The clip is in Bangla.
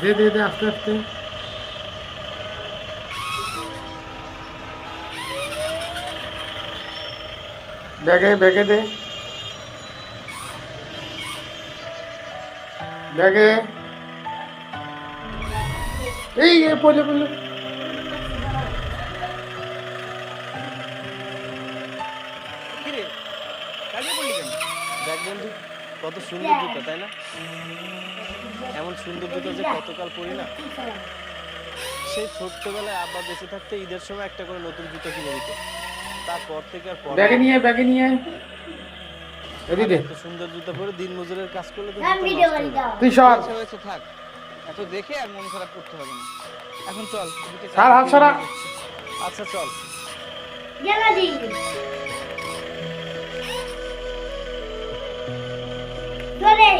দে দে দে আস্তে আস্তে। ব্যাগে ব্যাগে দে, ব্যাগে। এই পড়লে পড়লে। কিরে কাজে পড়লি কেন? দেখ বন্ধু, কত সুন্দর জুতা তাই না? এমন সুন্দর জুতা যে কতকাল পরি না। সেই ছোট্টবেলায় আব্বা বেঁচে থাকতে ঈদের সময় একটা করে নতুন জুতো কিনে দিত, তারপর থেকে আর পরা ব্যাগে হয়নি। নিয়ে ব্যাগে নিয়ে এদি আর দে। এত সুন্দর জুতা পরে দিন মজুরের কাজ করলে তো জুতা নষ্ট হয়ে যাবে। তুই সর। হয়েছে হয়েছে, থাক, এত দেখে আর মন খারাপ করতে হবে না। এখন চল, এদিকে ছাড়, হাত চাবি সরা। দিয়ে দিচ্ছি। আচ্ছা চল। ধরে